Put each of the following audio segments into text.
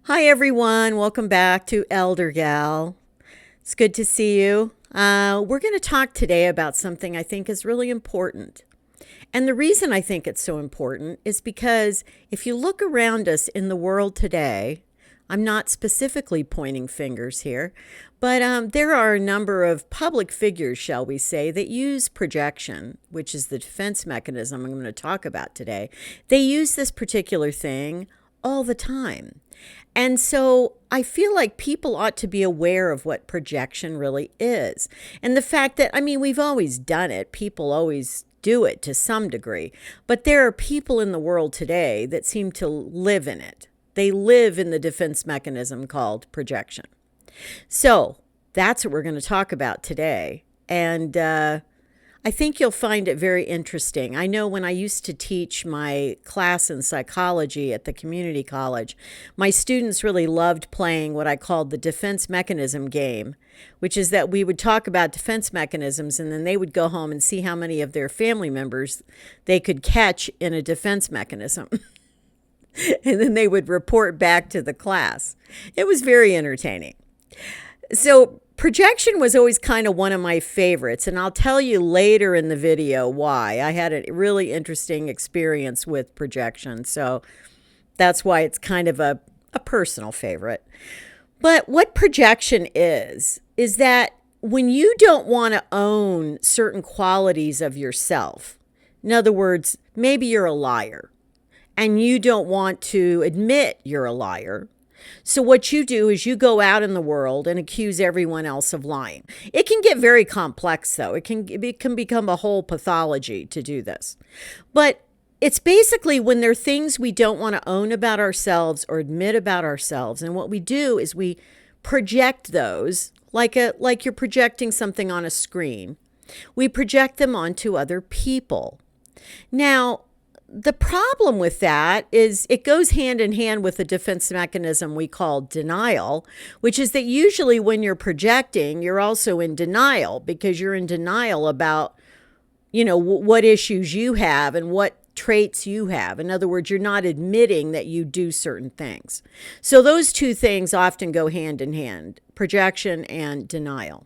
Hi, everyone. Welcome back to Elder Gal. It's good to see you. We're going to talk today about something I think is really important. And the reason I think it's so important is because if you look around us in the world today, I'm not specifically pointing fingers here, but there are a number of public figures, shall we say, that use projection, which is the defense mechanism I'm going to talk about today. They use this particular thing all the time. And so I feel like people ought to be aware of what projection really is. And the fact that, we've always done it. People always do it to some degree. But there are people in the world today that seem to live in it. They live in the defense mechanism called projection. So that's what we're going to talk about today. And I think you'll find it very interesting. I know when I used to teach my class in psychology at the community college, my students really loved playing what I called the defense mechanism game, which is that we would talk about defense mechanisms and then they would go home and see how many of their family members they could catch in a defense mechanism. And then they would report back to the class. It was very entertaining. So projection was always kind of one of my favorites, and I'll tell you later in the video why. I had a really interesting experience with projection, so that's why it's kind of a personal favorite. But what projection is that when you don't want to own certain qualities of yourself, in other words, maybe you're a liar, and you don't want to admit you're a liar, so what you do is you go out in the world and accuse everyone else of lying. It can get very complex, though. It can become a whole pathology to do this. But it's basically when there are things we don't want to own about ourselves or admit about ourselves. And what we do is we project those like you're projecting something on a screen. We project them onto other people. Now, the problem with that is it goes hand in hand with the defense mechanism we call denial, which is that usually when you're projecting, you're also in denial because you're in denial about, what issues you have and what traits you have. In other words, you're not admitting that you do certain things. So those two things often go hand in hand, projection and denial.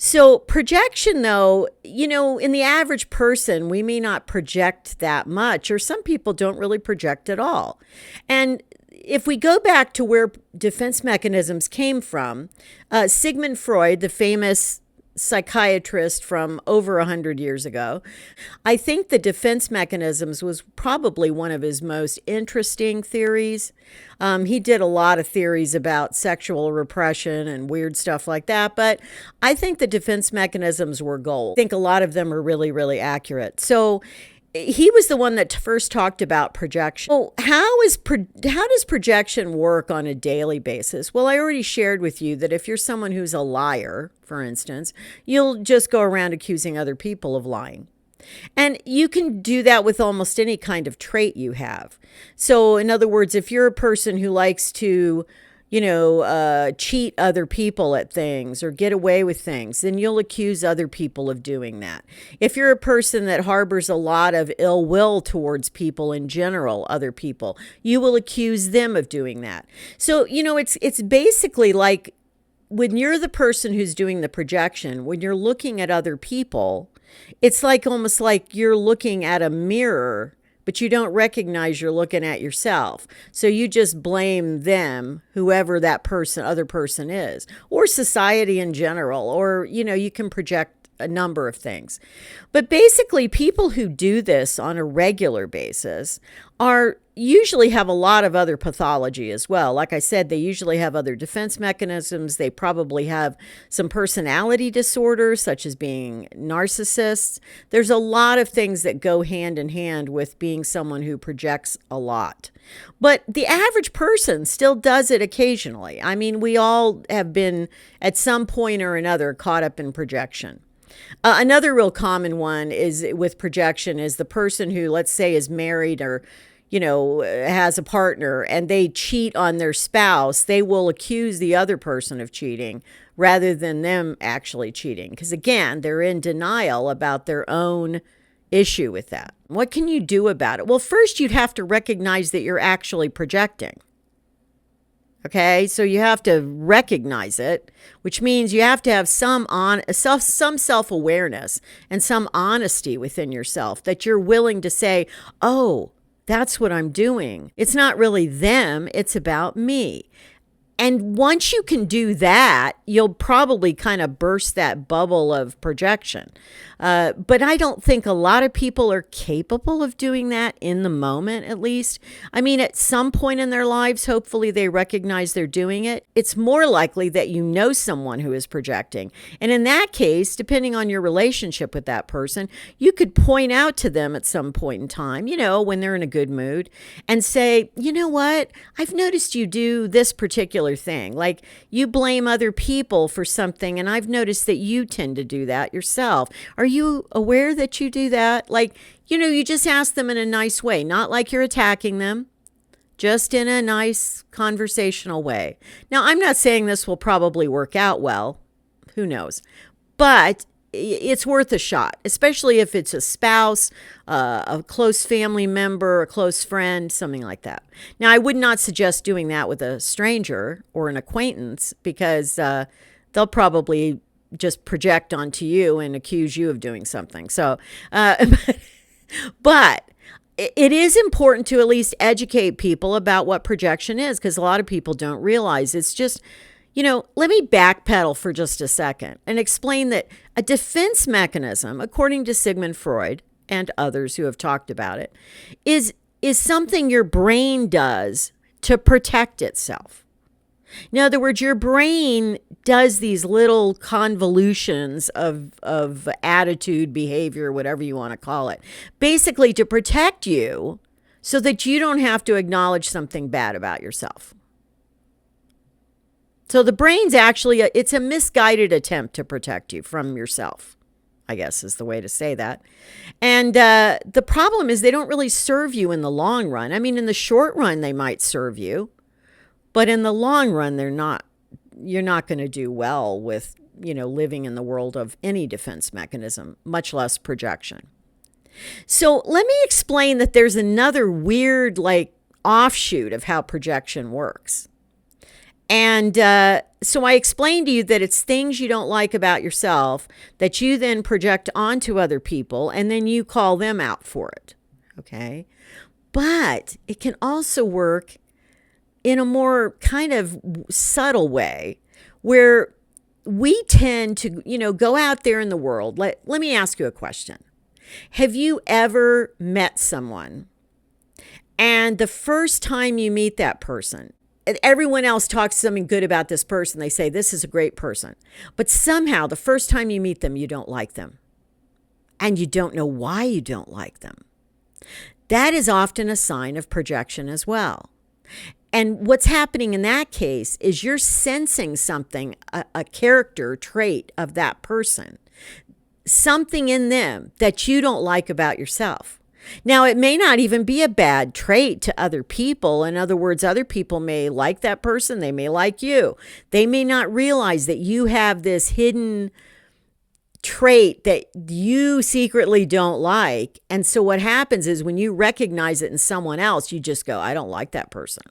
So projection, though, in the average person, we may not project that much, or some people don't really project at all. And if we go back to where defense mechanisms came from, Sigmund Freud, the famous psychiatrist from over 100 years ago, I think the defense mechanisms was probably one of his most interesting theories. He did a lot of theories about sexual repression and weird stuff like that, but I think the defense mechanisms were gold. I think a lot of them are really, really accurate. So he was the one that first talked about projection. Well, how does projection work on a daily basis? Well, I already shared with you that if you're someone who's a liar, for instance, you'll just go around accusing other people of lying. And you can do that with almost any kind of trait you have. So in other words, if you're a person who likes to cheat other people at things or get away with things, then you'll accuse other people of doing that. If you're a person that harbors a lot of ill will towards people in general, other people, you will accuse them of doing that. So, it's basically like when you're the person who's doing the projection, when you're looking at other people, it's like almost like you're looking at a mirror, but you don't recognize you're looking at yourself. So you just blame them, whoever that other person is, or society in general, or, you can project a number of things. But basically, people who do this on a regular basis usually have a lot of other pathology as well. Like I said, they usually have other defense mechanisms. They probably have some personality disorders, such as being narcissists. There's a lot of things that go hand in hand with being someone who projects a lot. But the average person still does it occasionally. We all have been at some point or another caught up in projection. Another real common one is with projection is the person who, let's say, is married or has a partner and they cheat on their spouse. They will accuse the other person of cheating rather than them actually cheating. Because again, they're in denial about their own issue with that. What can you do about it? Well, first you'd have to recognize that you're actually projecting. Okay, so you have to recognize it, which means you have to have some self-awareness and some honesty within yourself that you're willing to say, "Oh, that's what I'm doing. It's not really them, it's about me." And once you can do that, you'll probably kind of burst that bubble of projection. But I don't think a lot of people are capable of doing that in the moment, at least. I mean, at some point in their lives, hopefully they recognize they're doing it. It's more likely that you know someone who is projecting. And in that case, depending on your relationship with that person, you could point out to them at some point in time, when they're in a good mood, and say, "You know what? I've noticed you do this particular thing. Like, you blame other people for something, and I've noticed that you tend to do that yourself. Are you aware that you do that?" Like, you just ask them in a nice way, not like you're attacking them, just in a nice conversational way. Now, I'm not saying this will probably work out well. Who knows? But it's worth a shot, especially if it's a spouse, a close family member, a close friend, something like that. Now, I would not suggest doing that with a stranger or an acquaintance, because they'll probably just project onto you and accuse you of doing something. So, but it is important to at least educate people about what projection is, because a lot of people don't realize it's just, let me backpedal for just a second and explain that a defense mechanism, according to Sigmund Freud and others who have talked about it, is something your brain does to protect itself. In other words, your brain does these little convolutions of attitude, behavior, whatever you want to call it, basically to protect you so that you don't have to acknowledge something bad about yourself. So the brain's actually, it's a misguided attempt to protect you from yourself, I guess is the way to say that. And the problem is they don't really serve you in the long run. I mean, in the short run, they might serve you, but in the long run, you're not going to do well with, living in the world of any defense mechanism, much less projection. So let me explain that there's another weird, offshoot of how projection works. And so I explained to you that it's things you don't like about yourself that you then project onto other people, and then you call them out for it. Okay? But it can also work in a more kind of subtle way, where we tend to, go out there in the world. Let me ask you a question. Have you ever met someone, and the first time you meet that person, everyone else talks something good about this person? They say, "This is a great person." But somehow the first time you meet them, you don't like them. And you don't know why you don't like them. That is often a sign of projection as well. And what's happening in that case is you're sensing something, a character trait of that person, something in them that you don't like about yourself. Now, it may not even be a bad trait to other people. In other words, other people may like that person. They may like you. They may not realize that you have this hidden trait that you secretly don't like. And so what happens is when you recognize it in someone else, you just go, "I don't like that person."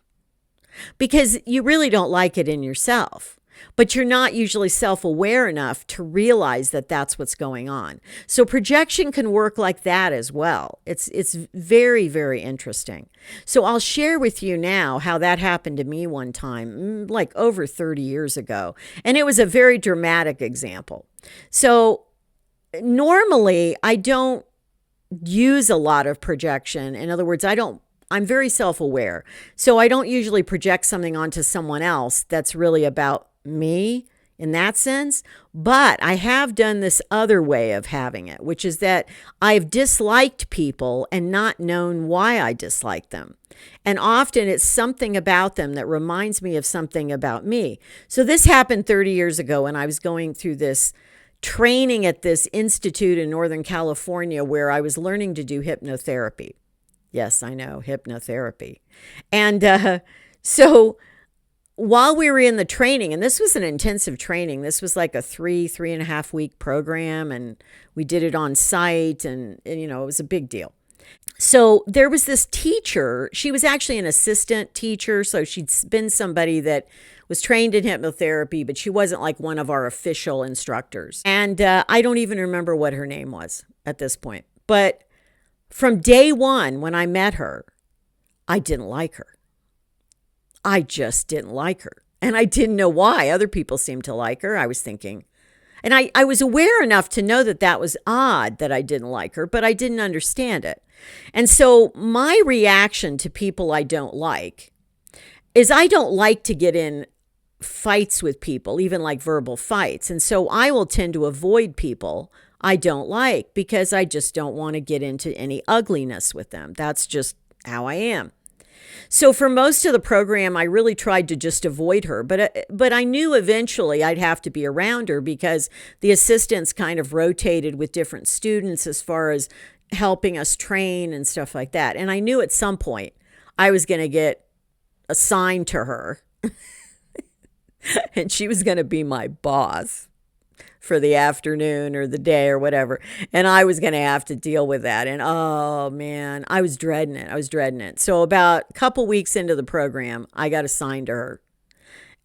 Because you really don't like it in yourself. But you're not usually self-aware enough to realize that that's what's going on. So projection can work like that as well. It's very, very interesting. So I'll share with you now how that happened to me one time, like over 30 years ago. And it was a very dramatic example. So normally I don't use a lot of projection. In other words, I'm very self-aware. So I don't usually project something onto someone else that's really about me in that sense. But I have done this other way of having it, which is that I've disliked people and not known why I disliked them. And often it's something about them that reminds me of something about me. So this happened 30 years ago when I was going through this training at this institute in Northern California where I was learning to do hypnotherapy. Yes, I know, hypnotherapy. And so while we were in the training, and this was an intensive training, this was like a 3.5 week program, and we did it on site, and it was a big deal. So there was this teacher. She was actually an assistant teacher. So she'd been somebody that was trained in hypnotherapy, but she wasn't like one of our official instructors. And I don't even remember what her name was at this point. But from day one, when I met her, I didn't like her. I just didn't like her. And I didn't know why. Other people seemed to like her. I was thinking, and I was aware enough to know that that was odd that I didn't like her, but I didn't understand it. And so my reaction to people I don't like is I don't like to get in fights with people, even like verbal fights. And so I will tend to avoid people I don't like because I just don't want to get into any ugliness with them. That's just how I am. So for most of the program, I really tried to just avoid her, but I knew eventually I'd have to be around her because the assistants kind of rotated with different students as far as helping us train and stuff like that. And I knew at some point I was going to get assigned to her and she was going to be my boss for the afternoon or the day or whatever. And I was going to have to deal with that. And oh man, I was dreading it. So about a couple weeks into the program, I got assigned to her.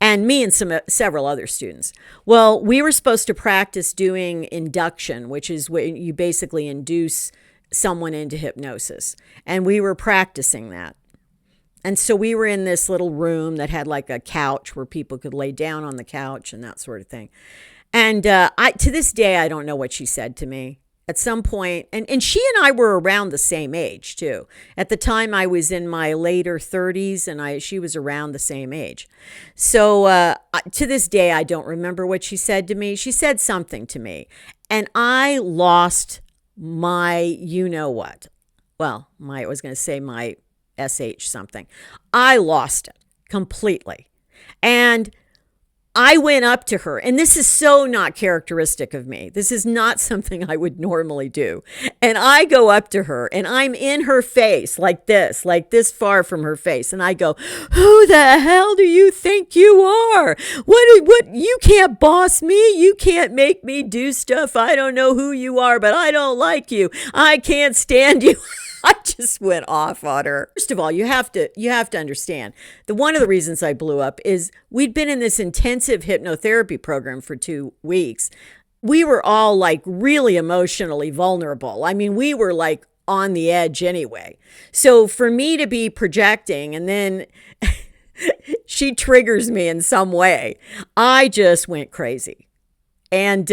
And me and several other students. Well, we were supposed to practice doing induction, which is when you basically induce someone into hypnosis. And we were practicing that. And so we were in this little room that had like a couch where people could lay down on the couch and that sort of thing. And to this day, I don't know what she said to me. At some point, and she and I were around the same age too. At the time, I was in my later 30s, and she was around the same age. So to this day, I don't remember what she said to me. She said something to me, and I lost my you-know-what. Well, I was going to say my SH something. I lost it completely. And I went up to her, and this is so not characteristic of me. This is not something I would normally do. And I go up to her, and I'm in her face like this far from her face. And I go, "Who the hell do you think you are? What, you can't boss me. You can't make me do stuff. I don't know who you are, but I don't like you. I can't stand you." I just went off on her. First of all, you have to understand that one of the reasons I blew up is we'd been in this intensive hypnotherapy program for 2 weeks. We were all like really emotionally vulnerable. I mean, we were like on the edge anyway. So for me to be projecting and then she triggers me in some way, I just went crazy. And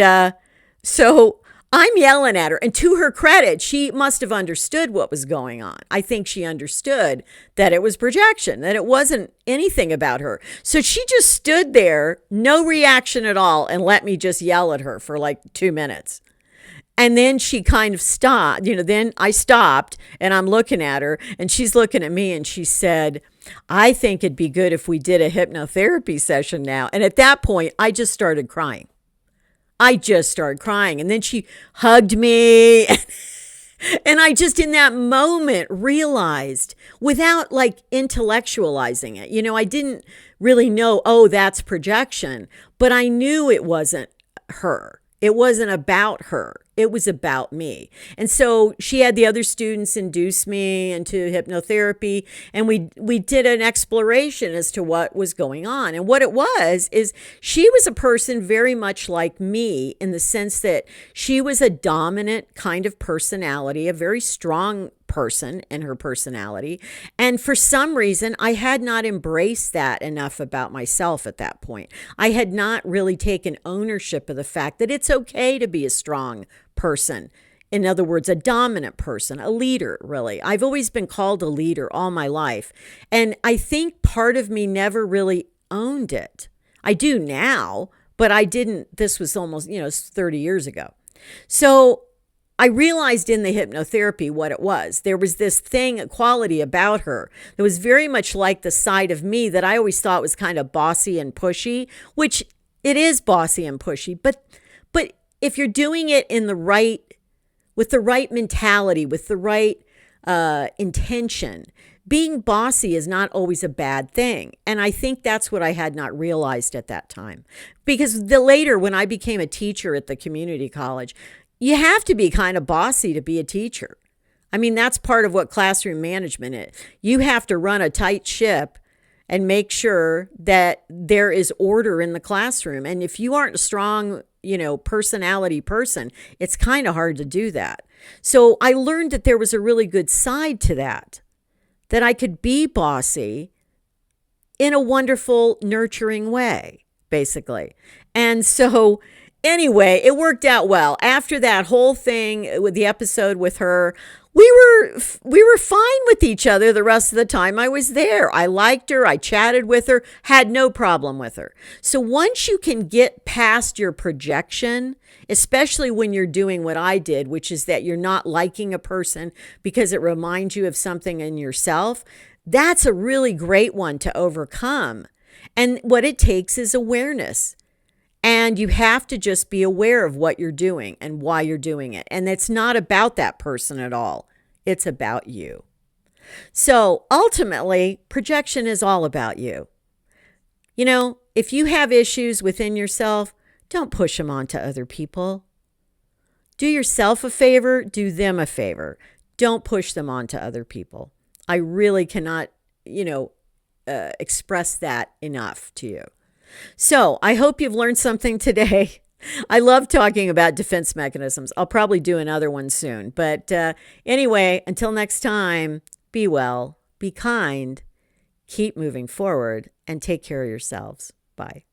so I'm yelling at her, and to her credit, she must have understood what was going on. I think she understood that it was projection, that it wasn't anything about her. So she just stood there, no reaction at all, and let me just yell at her for like 2 minutes. And then she kind of stopped, then I stopped and I'm looking at her and she's looking at me and she said, "I think it'd be good if we did a hypnotherapy session now." And at that point, I just started crying. And then she hugged me. And I just in that moment realized, without like intellectualizing it, I didn't really know, oh, that's projection, but I knew it wasn't her. It wasn't about her. It was about me. And so she had the other students induce me into hypnotherapy, and we did an exploration as to what was going on. And what it was is she was a person very much like me in the sense that she was a dominant kind of personality, a very strong person in her personality. And for some reason, I had not embraced that enough about myself at that point. I had not really taken ownership of the fact that it's okay to be a strong person. In other words, a dominant person, a leader, really. I've always been called a leader all my life. And I think part of me never really owned it. I do now, but I didn't. This was almost, 30 years ago. So I realized in the hypnotherapy what it was. There was this thing, a quality about her that was very much like the side of me that I always thought was kind of bossy and pushy, which it is bossy and pushy. But if you're doing it with the right mentality, with the right intention, being bossy is not always a bad thing. And I think that's what I had not realized at that time. Because later, when I became a teacher at the community college, you have to be kind of bossy to be a teacher. I mean, that's part of what classroom management is. You have to run a tight ship and make sure that there is order in the classroom. And if you aren't a strong, personality person, it's kind of hard to do that. So I learned that there was a really good side to that I could be bossy in a wonderful, nurturing way, basically. And so anyway, it worked out well. After that whole thing with the episode with her, we were fine with each other the rest of the time I was there. I liked her. I chatted with her, had no problem with her. So once you can get past your projection, especially when you're doing what I did, which is that you're not liking a person because it reminds you of something in yourself, that's a really great one to overcome. And what it takes is awareness. And you have to just be aware of what you're doing and why you're doing it. And it's not about that person at all. It's about you. So ultimately, projection is all about you. If you have issues within yourself, don't push them onto other people. Do yourself a favor, do them a favor. Don't push them onto other people. I really cannot, express that enough to you. So I hope you've learned something today. I love talking about defense mechanisms. I'll probably do another one soon. But anyway, until next time, be well, be kind, keep moving forward, and take care of yourselves. Bye.